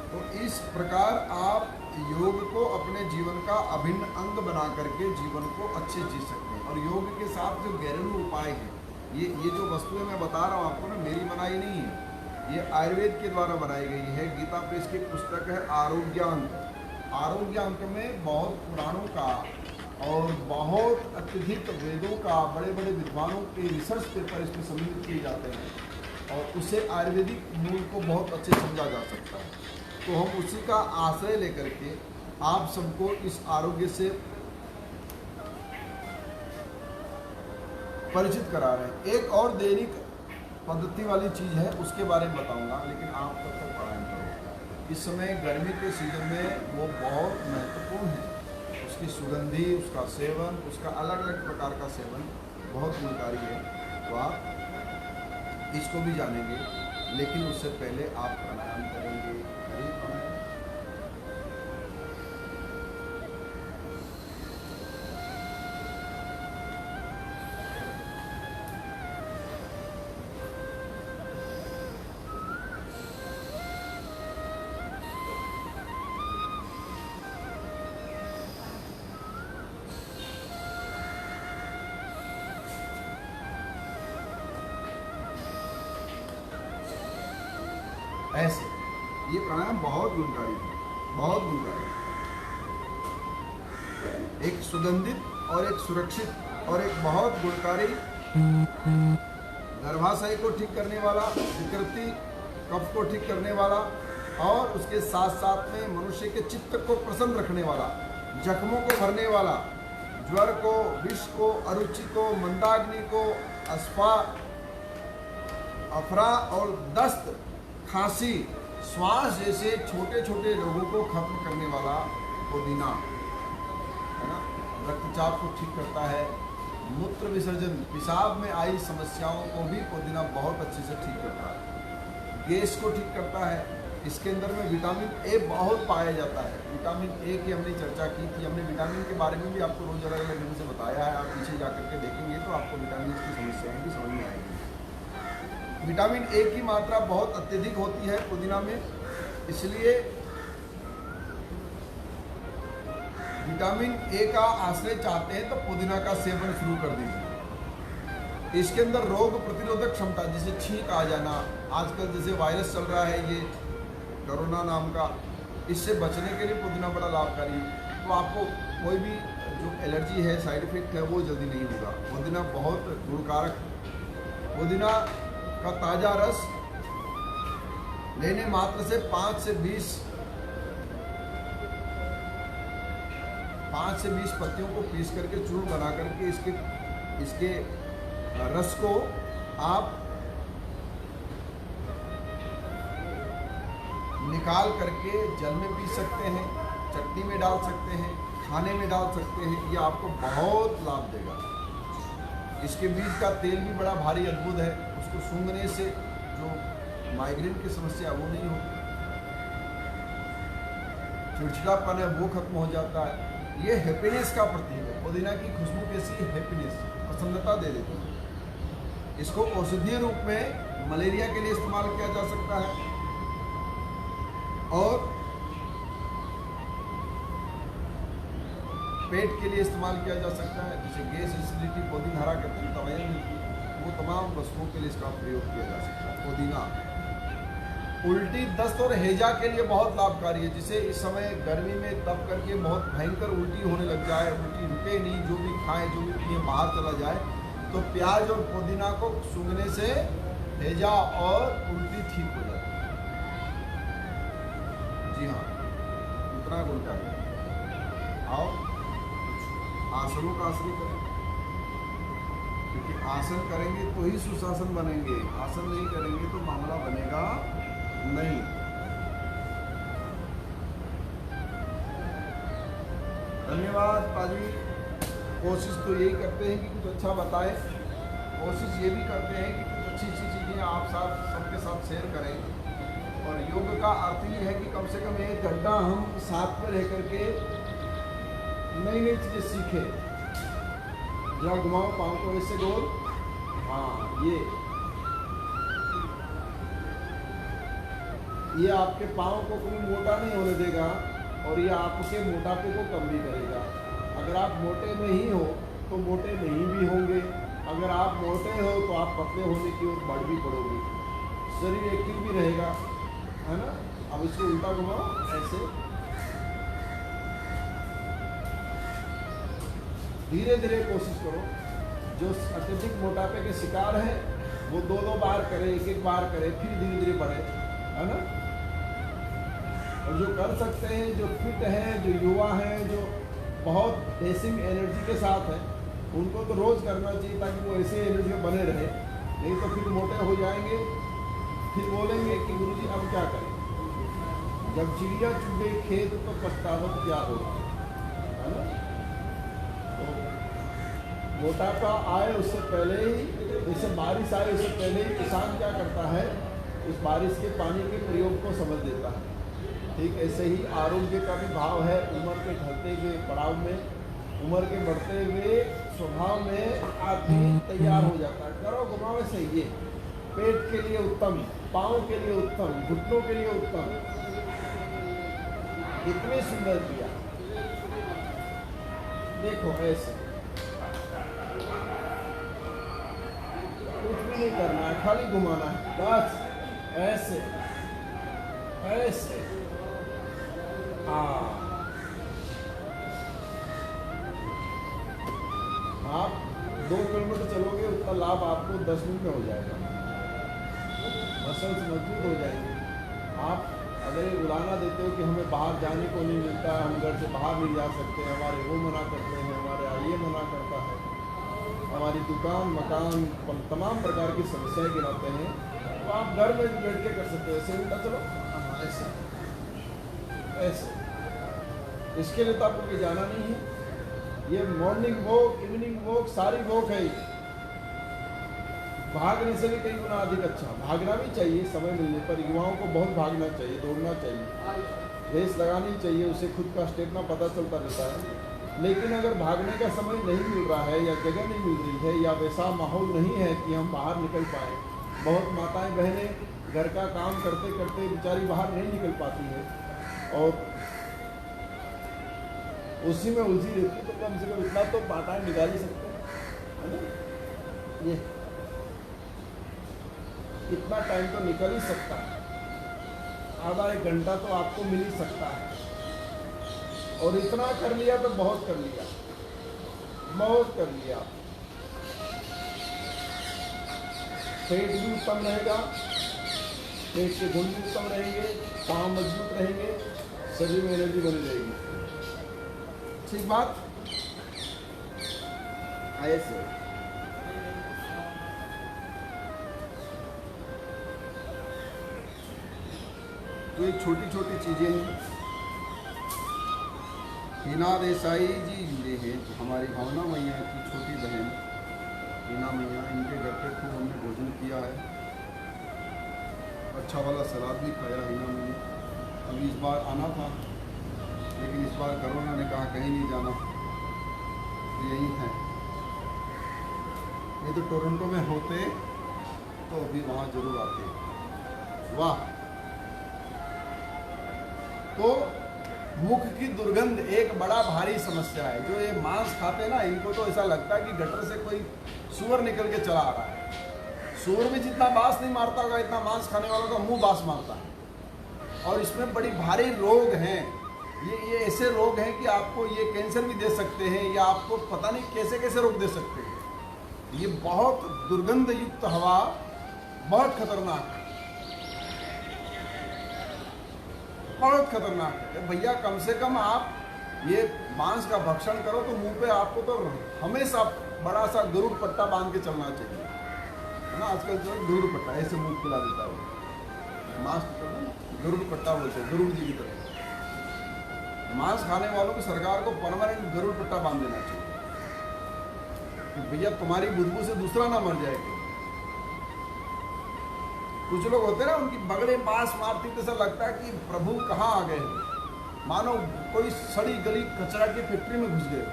तो इस प्रकार आप योग को अपने जीवन का अभिन्न अंग बना करके जीवन को अच्छे जी सकते हैं। और योग के साथ जो घरेलू उपाय हैं, ये जो वस्तुएं मैं बता रहा हूँ आपको ना, मेरी बनाई नहीं है, ये आयुर्वेद के द्वारा बनाई गई है। गीता प्रेस की पुस्तक है आरोग्यांक। आरोग्यांक में बहुत पुराणों का और बहुत अत्यधिक वेदों का, बड़े बड़े विद्वानों के रिसर्च पेपर इसमें सम्मिलित किए जाते हैं और उसे आयुर्वेदिक मूल को बहुत अच्छे समझा जा सकता है। तो हम उसी का आश्रय लेकर के आप सबको इस आरोग्य से परिचित करा रहे हैं। एक और दैनिक पद्धति वाली चीज़ है, उसके बारे में बताऊंगा, लेकिन आप तब तक प्राणायाम करो। इस समय गर्मी के सीजन में वो बहुत महत्वपूर्ण है। उसकी सुगंधी, उसका सेवन, उसका अलग अलग प्रकार का सेवन बहुत गुणकारी है। तो आप इसको भी जानेंगे, लेकिन उससे पहले आप प्राणायाम करेंगे। हरि प्राणायाम। ऐसे ये प्राणायाम बहुत गुणकारी है, बहुत गुणकारी। एक सुगंधित और एक सुरक्षित और एक बहुत गुणकारी, गर्भाशय को ठीक करने वाला, विकृति कफ को ठीक करने वाला और उसके साथ साथ में मनुष्य के चित्त को प्रसन्न रखने वाला, जख्मों को भरने वाला, ज्वर को, विष को, अरुचि को, मंदाग्नि को, अफरा और दस्त, खांसी, श्वास जैसे छोटे छोटे रोगों को खत्म करने वाला पुदीना है ना। रक्तचाप को ठीक करता है, मूत्र विसर्जन, पेशाब में आई समस्याओं को भी पुदीना बहुत अच्छे से ठीक करता है। गैस को ठीक करता है। इसके अंदर में विटामिन ए बहुत पाया जाता है। विटामिन ए की हमने चर्चा की थी, हमने विटामिन के बारे में भी आपको रोज अलग अलग ढंग से बताया है। आप पीछे जा करके देखेंगे तो आपको विटामिन की समस्याएं भी समझ में आएगी। विटामिन ए की मात्रा बहुत अत्यधिक होती है पुदीना में, इसलिए विटामिन ए का आश्रय चाहते हैं तो पुदीना का सेवन शुरू कर दीजिए। इसके अंदर रोग प्रतिरोधक क्षमता, जैसे छींक आ जाना, आजकल जैसे वायरस चल रहा है ये कोरोना नाम का, इससे बचने के लिए पुदीना बड़ा लाभकारी है। तो आपको कोई भी जो एलर्जी है, साइड इफेक्ट है, वो जल्दी नहीं होगा। पुदीना बहुत गुणकारक है। पुदीना का ताज़ा रस लेने मात्र से 5 से 20 पत्तियों को पीस करके चूर्ण बना करके इसके रस को आप निकाल करके जल में पी सकते हैं, चटनी में डाल सकते हैं, खाने में डाल सकते हैं। ये आपको बहुत लाभ देगा। इसके बीज का तेल भी बड़ा भारी अद्भुत है। उसको सूंघने से जो माइग्रेन की समस्या वो नहीं होती, चिड़चिड़ापन है वो खत्म हो जाता है। ये हैप्पीनेस का प्रतीक है। पुदीना की खुशबू कैसी हैप्पीनेस, प्रसन्नता दे देती है। इसको औषधीय रूप में मलेरिया के लिए इस्तेमाल किया जा सकता है और पेट के लिए इस्तेमाल किया जा सकता है। जैसे गैस, एसिडिटी, पुदीना हरा कहते हैं, दवाइयाँ मिलती हैं, वो तमाम वस्तुओं के लिए इसका प्रयोग किया जा सकता है। पुदीना उल्टी, दस्त और हैजा के लिए बहुत लाभकारी है। जिसे इस समय गर्मी में तप करके बहुत भयंकर उल्टी होने लग जाए, उल्टी रुके नहीं, जो भी खाएं, जो भी पिए, बाहर चला जाए, तो प्याज और पुदीना को सूंघने से हैजा और उल्टी ठीक हो जाती है। जी हाँ, इतना गुणकारी। आओ आसनों का आश्रय करें, क्योंकि आसन करेंगे तो ही सुशासन बनेंगे। आसन नहीं करेंगे तो मामला बनेगा नहीं। धन्यवाद पाजी। कोशिश तो यही करते हैं कि कुछ अच्छा बताएं, कोशिश ये भी करते हैं कि कुछ अच्छी अच्छी चीज़ें आप सबके साथ शेयर करें। और योग का अर्थ ही है कि कम से कम 1 घंटा हम साथ में रह करके नई नई चीज़ें सीखें। जरा घुमाओ पाँव को ऐसे गोल, हाँ, ये आपके पाँव को कोई मोटा नहीं होने देगा और ये आपके मोटापे को कम भी करेगा। अगर आप मोटे नहीं हो तो मोटे नहीं भी होंगे, अगर आप मोटे हो तो आप पतले होने की ओर बढ़ भी पड़ोगे, शरीर एक्टिव भी रहेगा, है ना। अब इसको उल्टा घुमाओ ऐसे, धीरे धीरे कोशिश करो। जो अत्यधिक मोटापे के शिकार है वो 2-2 बार करे, 1-1 बार करे, फिर धीरे धीरे बढ़े, है ना। और जो कर सकते हैं, जो फिट हैं, जो युवा हैं, जो बहुत डेसिंग एनर्जी के साथ हैं, उनको तो रोज़ करना चाहिए ताकि वो ऐसे एनर्जी में बने रहे। नहीं तो फिर मोटे हो जाएंगे, फिर बोलेंगे कि गुरुजी अब क्या करें। जब चिड़िया चुग गई खेत तो पछतावा क्या होगा, है ना। तो मोटापा आए उससे पहले ही, जैसे बारिश आए उससे पहले ही किसान क्या करता है, उस बारिश के पानी के प्रयोग को समझ देता है। ठीक ऐसे ही आरोग्य का भी भाव है। उम्र के ढलते हुए पड़ाव में, उम्र के बढ़ते हुए स्वभाव में आदमी तैयार हो जाता है। करो घुमावे से ये पेट के लिए उत्तम, पाँव के लिए उत्तम, घुटनों के लिए उत्तम। इतने सुंदर किया, देखो ऐसे कुछ भी नहीं करना है, खाली घुमाना है बस, ऐसे ऐसे। आप 2 किलोमीटर चलोगे उतना लाभ आपको 10 मिनट में हो जाएगा। मसल्स मजबूत हो जाएंगे। आप अगर ये उड़ाना देते हो कि हमें बाहर जाने को नहीं मिलता, हम घर से बाहर नहीं जा सकते, हमारे वो मना करते हैं, हमारे ये मना करता है, हमारी दुकान मकान तमाम प्रकार की समस्याएं गिनाते हैं, तो आप घर में बैठ के कर सकते हो। ऐसे उल्टा चलो, ऐसे ऐसे। इसके लिए तो आपको कहीं जाना नहीं है। ये मॉर्निंग वॉक, इवनिंग वॉक, सारी वॉक है। भागने से भी कई गुना अधिक अच्छा। भागना भी चाहिए समय मिलने पर, युवाओं को बहुत भागना चाहिए, दौड़ना चाहिए, रेस लगानी चाहिए, उसे खुद का स्टेमिना पता चलता रहता है। लेकिन अगर भागने का समय नहीं मिल रहा है या जगह नहीं मिल रही है या वैसा माहौल नहीं है कि हम बाहर निकल पाए, बहुत माताएं बहनें घर का काम करते करते बेचारी बाहर नहीं निकल पाती है और उसी में उलझी रहती है, तो कम से कम इतना तो बाटाएं निकाल ही सकते हैं, है ना। ये इतना टाइम तो निकल ही सकता है, आधा एक घंटा तो आपको मिल ही सकता है। और इतना कर लिया तो बहुत कर लिया, बहुत कर लिया। पेट भी उत्तम रहेगा, पेट के गुण भी उत्तम रहेंगे, पाँव मजबूत रहेंगे, शरीर में एनर्जी बनी रहेगी। ठीक बात। ऐसे तो ये छोटी छोटी चीजें हैं। हिना देसाई जी जुड़े हैं, तो हमारी भावना मैया की छोटी बहन हिना मैया, इनके घर पे खूब हमने भोजन किया है, अच्छा वाला सलाद भी खाया हिना मैया। अभी इस बार आना था, लेकिन इस बार कोरोना ने कहा कहीं नहीं जाना, तो यही है। ये तो टोरंटो में होते तो अभी वहाँ जरूर आते। वाह। तो मुख की दुर्गंध एक बड़ा भारी समस्या है। जो ये मांस खाते ना, इनको तो ऐसा लगता है कि गटर से कोई सूअर निकल के चला आ रहा है। सूअर में जितना बास नहीं मारता होगा, इतना मांस खाने वालों का मुंह बास मारता है। और इसमें बड़ी भारी रोग हैं। ये ऐसे रोग हैं कि आपको ये कैंसर भी दे सकते हैं, या आपको पता नहीं कैसे कैसे रोग दे सकते हैं। ये बहुत दुर्गंध युक्त हवा बहुत खतरनाक है, बहुत खतरनाक है। भैया कम से कम आप ये मांस का भक्षण करो तो मुंह पे आपको तो हमेशा बड़ा सा गरुड़ पट्टा बांध के चलना चाहिए, है ना। आजकल जो गरुड़ पट्टा ऐसे मुंह खुला देता है, मांस गरुड़ पट्टा बोलते हैं, गरुड़ जी की तरह। मांस खाने वालों की सरकार को परमानेंट गरुड़ पट्टा बांध देना चाहिए कि भैया तुम्हारी बुदबू से दूसरा ना मर जाएगा। कुछ लोग होते हैं ना, उनकी बगड़े बांस मारती तो ऐसा लगता है कि प्रभु कहाँ आ गए, मानो कोई सड़ी गली कचरा की फैक्ट्री में घुस गए।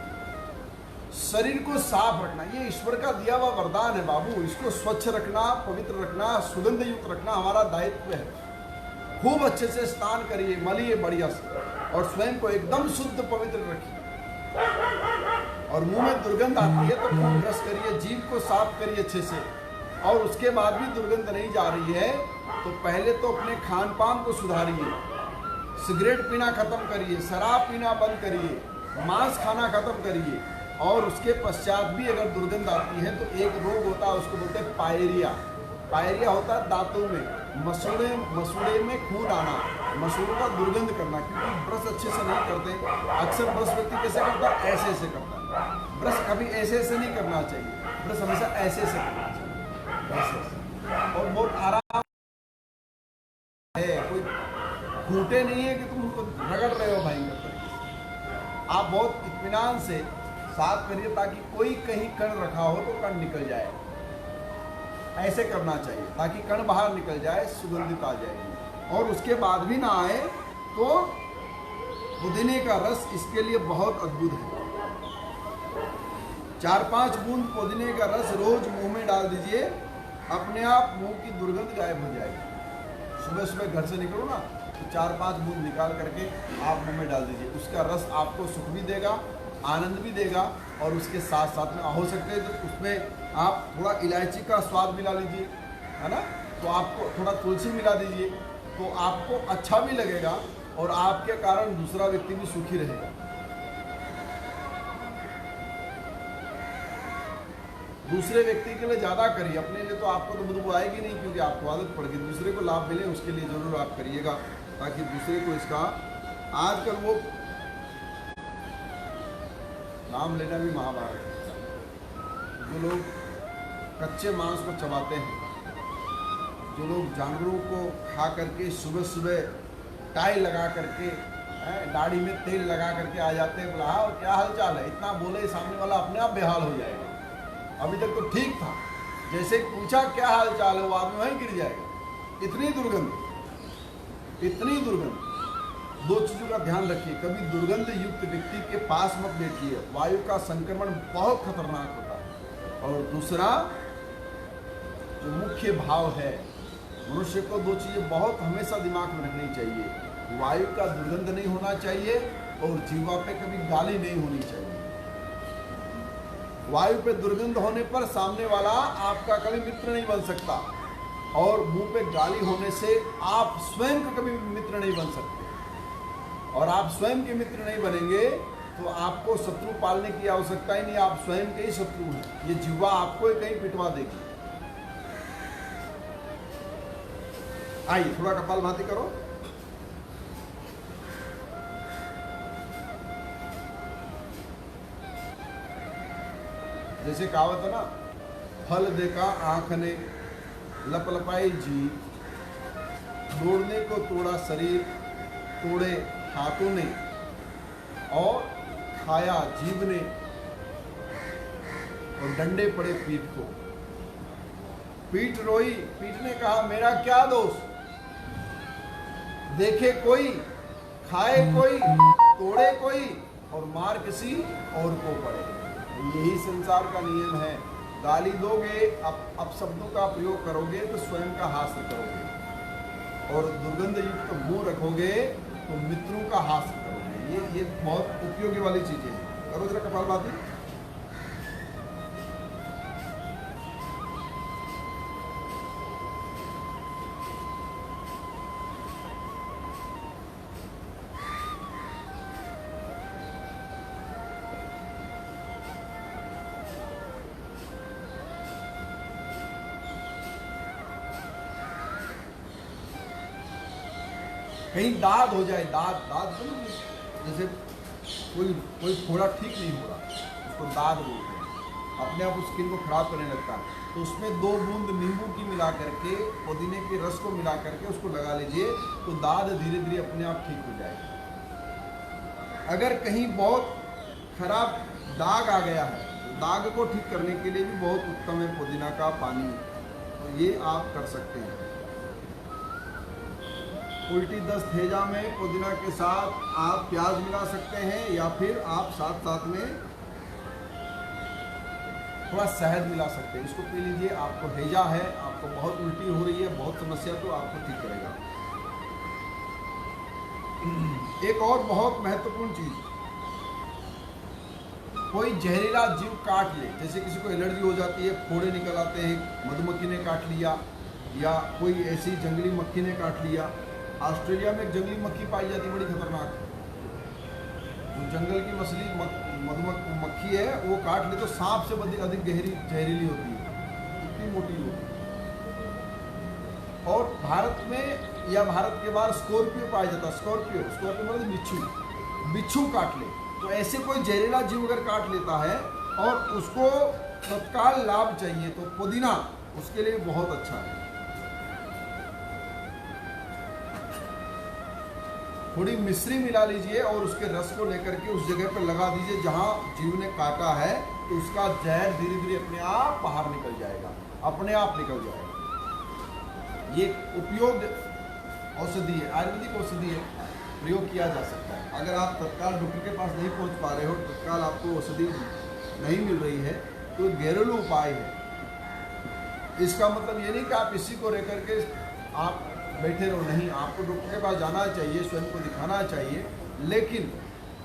शरीर को साफ रखना ये ईश्वर का दिया हुआ वरदान है बाबू। इसको स्वच्छ रखना, पवित्र रखना, सुगंध युक्त रखना हमारा दायित्व है। खूब अच्छे से स्नान करिए, मलिए बढ़िया से, और स्वयं को एकदम शुद्ध पवित्र रखिए। और मुंह में दुर्गंध आती है तो खूब ब्रश करिए, जीभ को साफ करिए अच्छे से। और उसके बाद भी दुर्गंध नहीं जा रही है तो पहले तो अपने खान पान को सुधारिए। सिगरेट पीना खत्म करिए, शराब पीना बंद करिए, मांस खाना खत्म करिए। और उसके पश्चात भी अगर दुर्गंध आती है तो एक रोग होता है, उसको बोलते हैं पायरिया। पायरिया होता है दांतों में, मसूड़े में खून आना, मसूड़ों का दुर्गंध करना, क्योंकि ब्रश अच्छे से नहीं करते। अक्सर ब्रश व्यक्ति कैसे करता है, ऐसे ऐसे करता है। ब्रश कभी ऐसे ऐसे नहीं करना चाहिए, ब्रश हमेशा ऐसे ऐसे करना चाहिए, ऐसे ऐसे। और बहुत आराम है, कोई घूटे नहीं है कि तुम उनको रगड़ रहे हो भाई। आप बहुत इत्मीनान से साफ करिए ताकि कोई कहीं कण रखा हो तो कण निकल जाए। ऐसे करना चाहिए ताकि कण बाहर निकल जाए, सुगंधित आ जाएगी। और उसके बाद भी ना आए तो पुदीने का रस इसके लिए बहुत अद्भुत है। 4-5 बूंद पुदीने का रस रोज मुंह में डाल दीजिए, अपने आप मुंह की दुर्गंध गायब हो जाएगी। सुबह सुबह घर से निकलो ना तो 4-5 बूंद निकाल करके आप मुंह में डाल दीजिए। उसका रस आपको सुख भी देगा, आनंद भी देगा। और उसके साथ साथ में हो सकते हैं तो उसमें आप थोड़ा इलायची का स्वाद मिला लीजिए, है ना। तो आपको थोड़ा तुलसी मिला दीजिए तो आपको अच्छा भी लगेगा और आपके कारण दूसरा व्यक्ति भी सुखी रहेगा। दूसरे व्यक्ति के लिए ज़्यादा करिए, अपने लिए तो आपको तो बदबू आएगी नहीं क्योंकि आपको आदत पड़ गई। दूसरे को लाभ मिले उसके लिए ज़रूर आप करिएगा ताकि दूसरे को इसका, आजकल वो नाम लेना भी महाभारत है। जो लोग कच्चे मांस को चबाते हैं, जो लोग जानवरों को खा करके सुबह सुबह टाई लगा करके, दाढ़ी में तेल लगा करके आ जाते हैं, बोला हाँ क्या हाल चाल है, इतना बोले सामने वाला अपने आप बेहाल हो जाएगा। अभी तक तो ठीक था, जैसे पूछा क्या हाल चाल है वो आदमी वहीं गिर जाएगा। इतनी दुर्गंध, इतनी दुर्गंध। 2 चीज़ों का ध्यान रखिए, कभी दुर्गंध युक्त व्यक्ति के पास मत बैठिए, वायु का संक्रमण बहुत खतरनाक होता है। और दूसरा जो मुख्य भाव है, मनुष्य को 2 चीज़ें बहुत हमेशा दिमाग में रखनी चाहिए। वायु का दुर्गंध नहीं होना चाहिए और जीवा पे कभी गाली नहीं होनी चाहिए। वायु पे दुर्गंध होने पर सामने वाला आपका कभी मित्र नहीं बन सकता। और मुंह पे गाली होने से आप स्वयं का कभी मित्र नहीं बन सकते। और आप स्वयं के मित्र नहीं बनेंगे तो आपको शत्रु पालने की आवश्यकता ही नहीं, आप स्वयं के ही शत्रु हैं। ये जिह्वा आपको ही कहीं पिटवा देगी। आइए थोड़ा कपालभाति करो। जैसे कहावत है ना, फल देखा आंख ने, लपलपाई जी, तोड़ने को तोड़ा शरीर, तोड़े हाथों ने, और खाया जीभ ने, और डंडे पड़े पीठ को। पीठ रोई, पीठ ने कहा मेरा क्या दोष, देखे कोई, खाए कोई, तोड़े कोई, और मार किसी और को पड़े। यही संसार का नियम है। गाली दोगे, अपशब्दों का प्रयोग करोगे तो स्वयं का हास्य करोगे, और दुर्गंध युक्त मुंह रखोगे तो मित्रों का हास्य करोगे। ये बहुत उपयोगी वाली चीजें हैं। करो जरा कपालभाति। कहीं दाद हो जाए, दाद जैसे कोई फोड़ा ठीक नहीं हो रहा, उसको दाद बोलते हैं। अपने आप उस स्किन को खराब करने लगता है, तो उसमें 2 बूंद नींबू की मिला करके, पुदीने के रस को मिला करके उसको लगा लीजिए, तो दाद धीरे धीरे अपने आप ठीक हो जाएगा। अगर कहीं बहुत खराब दाग आ गया है, तो दाग को ठीक करने के लिए भी बहुत उत्तम है पुदीना का पानी, तो ये आप कर सकते हैं। उल्टी दस्त हैजा में पुदीना के साथ आप प्याज मिला सकते हैं, या फिर आप साथ साथ में थोड़ा शहद मिला सकते हैं। इसको पी लीजिए। आपको हैजा है, आपको बहुत उल्टी हो रही है, बहुत समस्या, तो आपको ठीक करेगा। एक और बहुत महत्वपूर्ण चीज, कोई जहरीला जीव काट ले, जैसे किसी को एलर्जी हो जाती है, फोड़े निकल आते हैं, मधुमक्खी ने काट लिया, या कोई ऐसी जंगली मक्खी ने काट लिया। ऑस्ट्रेलिया में एक जंगली मक्खी पाई जाती है, बड़ी खतरनाक। जो जंगल की मछली मक्खी है, वो काट ले तो सांप से अधिक जहरीली होती है, इतनी मोटी होती है। और भारत में या भारत के बाहर स्कॉर्पियो पाया जाता है। स्कॉर्पियो मतलब बिच्छू काट ले, तो ऐसे कोई जहरीला जीव अगर काट लेता है और उसको तत्काल लाभ चाहिए, तो पुदीना उसके लिए बहुत अच्छा है। थोड़ी मिश्री मिला लीजिए और उसके रस को लेकर के उस जगह पर लगा दीजिए जहां जीव ने काटा है, तो उसका जहर धीरे धीरे अपने आप बाहर निकल जाएगा, अपने आप निकल जाएगा। ये उपयोग औषधि है, आयुर्वेदिक औषधि है, प्रयोग किया जा सकता है। अगर आप तत्काल डॉक्टर के पास नहीं पहुंच पा रहे हो, तत्काल आपको औषधि नहीं मिल रही है, तो घरेलू उपाय है। इसका मतलब ये नहीं कि आप इसी को लेकर के आप बैठे रहो, नहीं, आपको डॉक्टर के पास जाना चाहिए, स्वयं को दिखाना चाहिए, लेकिन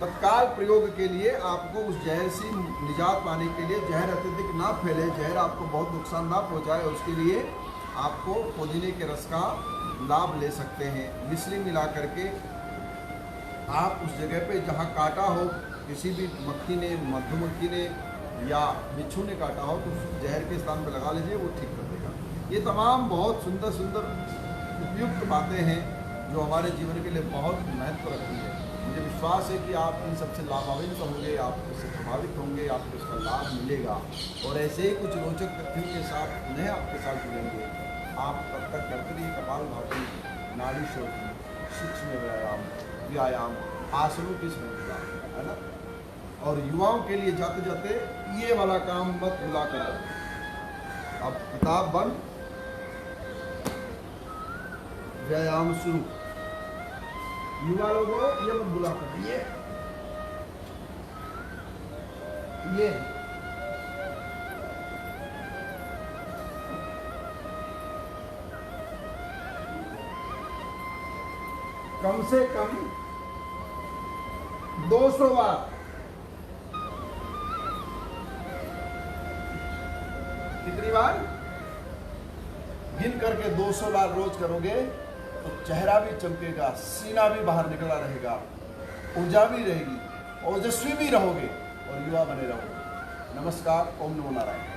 तत्काल प्रयोग के लिए आपको उस जहर से निजात पाने के लिए, जहर अत्यधिक ना फैले, जहर आपको बहुत नुकसान ना पहुंचाए, उसके लिए आपको पुदीने के रस का लाभ ले सकते हैं। मिश्री मिला करके आप उस जगह पे जहाँ काटा हो, किसी भी मक्खी ने, मधुमक्खी ने या बिच्छू ने काटा हो, तो उस जहर के स्थान पर लगा लीजिए, वो ठीक कर देगा। ये तमाम बहुत सुंदर सुंदर उपयुक्त बातें हैं जो हमारे जीवन के लिए बहुत महत्व रखती है। मुझे विश्वास है कि आप इन सबसे लाभान्वित होंगे, आप इससे प्रभावित होंगे, आपको इसका लाभ मिलेगा, और ऐसे ही कुछ रोचक तथ्यों के साथ उन्हें आपके साथ जुड़ेंगे। आप तब तक करते रहिए कपालभाति, नाड़ी शोधन, सूक्ष्म व्यायाम, आसनों की श्रृंखला, है ना। और युवाओं के लिए जाते जाते ये वाला काम मत भुला कर, अब किताब बंद, व्यायाम शुरू। युवा लोगों ये मत भुला कर, ये कम से कम 200 बार, कितनी बार? गिन करके 200 बार रोज करोगे तो चेहरा भी चमकेगा, सीना भी बाहर निकला रहेगा, ऊर्जा भी रहेगी, ओजस्वी भी रहोगे और युवा बने रहोगे। नमस्कार। ओम नमो नारायण।